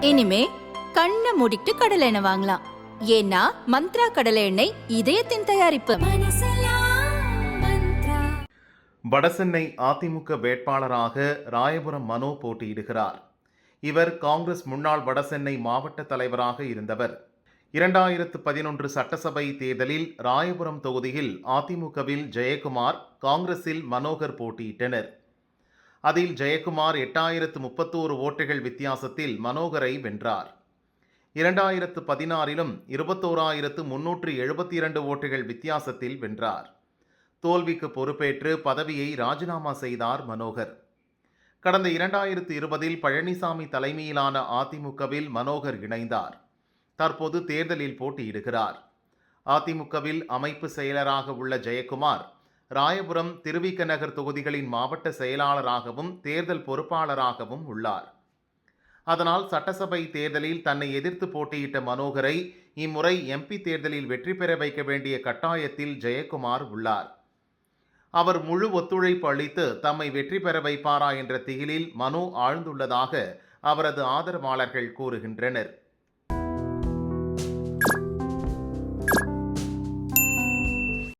இனிமே கண்ணை மூடிட்டு கடலை எண்ணெய் வாங்கலாம். ஏன்னா மந்த்ரா கடலை எண்ணெய் இதயத்தின் தயாரிப்பு. வடசென்னை அதிமுக வேட்பாளராக ராயபுரம் மனோ போட்டியிடுகிறார். இவர் காங்கிரஸ் முன்னாள் வடசென்னை மாவட்ட தலைவராக இருந்தவர். 2011 சட்டசபை தேர்தலில் ராயபுரம் தொகுதியில் அதிமுகவில் ஜெயக்குமார், காங்கிரஸில் மனோகர் போட்டியிட்டனர். அதில் ஜெயக்குமார் 8031 ஓட்டுகள் வித்தியாசத்தில் மனோகரை வென்றார். 2016 21,372 ஓட்டுகள் வித்தியாசத்தில் வென்றார். தோல்விக்கு பொறுப்பேற்று பதவியை ராஜினாமா செய்தார் மனோகர். கடந்த 2020 பழனிசாமி தலைமையிலான அதிமுகவில் மனோகர் இணைந்தார். தற்போது தேர்தலில் போட்டியிடுகிறார். அதிமுகவில் அமைப்பு செயலராக உள்ள ஜெயக்குமார் ராயபுரம், திருவிக நகர் தொகுதிகளின் மாவட்ட செயலாளராகவும் தேர்தல் பொறுப்பாளராகவும் உள்ளார். அதனால் சட்டசபை தேர்தலில் தன்னை எதிர்த்து போட்டியிட்ட மனோகரை இம்முறை எம்பி தேர்தலில் வெற்றி பெற வைக்க வேண்டிய கட்டாயத்தில் ஜெயக்குமார் உள்ளார். அவர் முழு ஒத்துழைப்பு அளித்து தம்மை வெற்றி பெற வைப்பாரா என்ற திகிலில் மனோ ஆழ்ந்துள்ளதாக அவரது ஆதரவாளர்கள் கூறுகின்றனர்.